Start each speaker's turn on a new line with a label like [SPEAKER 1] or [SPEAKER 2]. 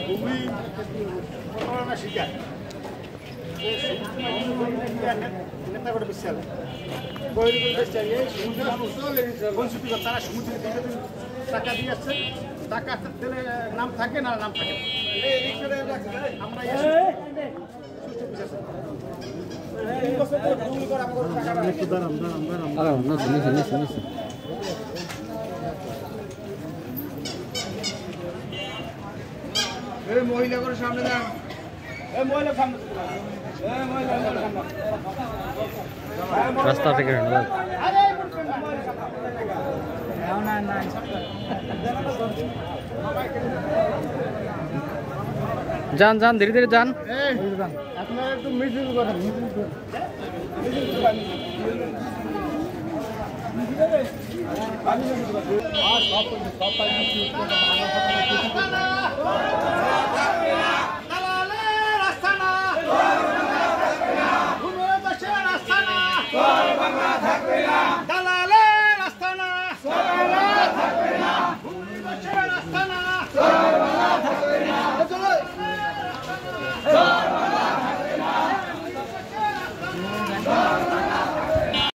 [SPEAKER 1] ভূমি প্রতারণা শিকার নেতা করে বিশাল তারা সমুদ্রে দীর্ঘদিন টাকা দিয়ে আসছে টাকা দিলে নাম থাকে না নাম থাকে আমরা মহিলা করে সামনে যান
[SPEAKER 2] রাস্তা থেকে যান যান ধীরে ধীরে যান
[SPEAKER 1] আপনারা একটু মিছিল করেন সব